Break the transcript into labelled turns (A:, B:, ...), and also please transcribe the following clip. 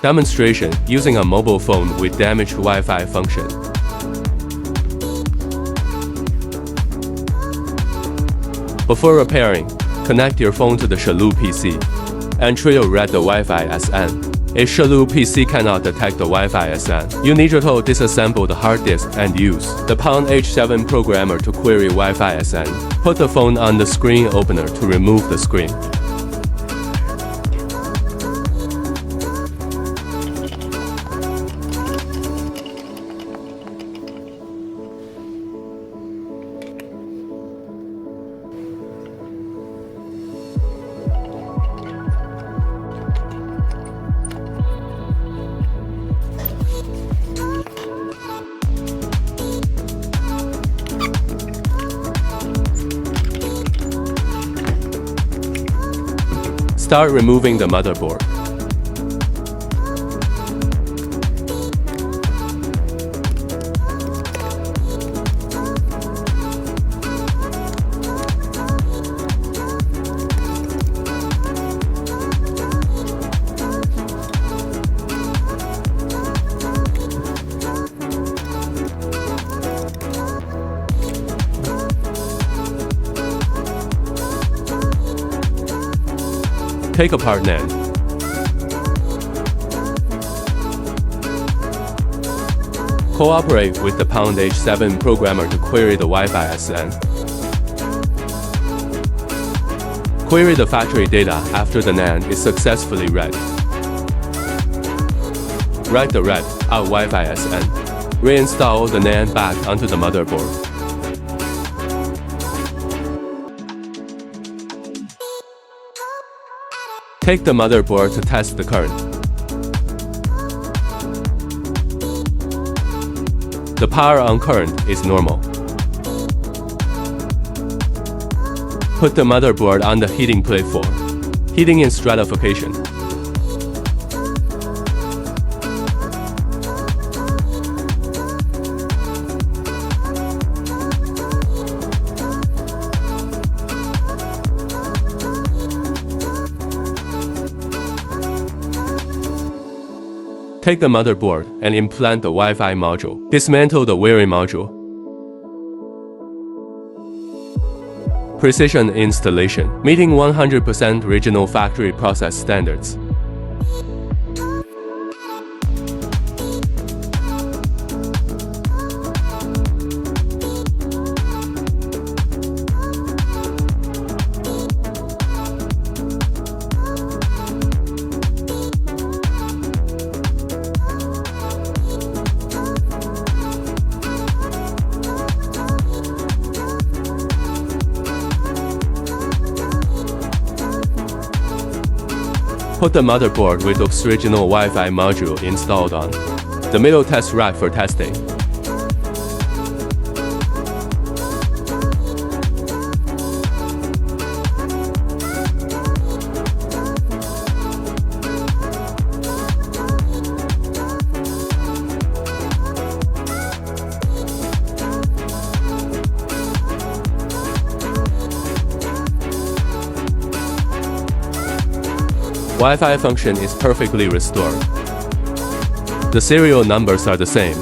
A: Demonstration using a mobile phone with damaged Wi-Fi function. Before repairing, connect your phone to the Shalu PC and try to read the Wi-Fi SN. If Shalu PC cannot detect the Wi-Fi SN, you need to disassemble the hard disk and use the LuBan H7 programmer to query Wi-Fi SN. Put the phone on the screen opener to remove the screen. Start removing the motherboard. Take apart NAND. Cooperate with the LuBan H7 programmer to query the Wi-Fi SN. Query the factory data after the NAND is successfully read. Write the read out Wi-Fi SN. Reinstall the NAND back onto the motherboard. Take the motherboard to test the current. The power on current is normal. Put the motherboard on the heating plate for heating in stratification. Take the motherboard and implant the Wi-Fi module. Dismantle the wiring module. Precision installation, meeting 100% regional factory process standards. Put the motherboard with its original Wi-Fi module installed on the middle test rack for testing. Wi-Fi function is perfectly restored. The serial numbers are the same.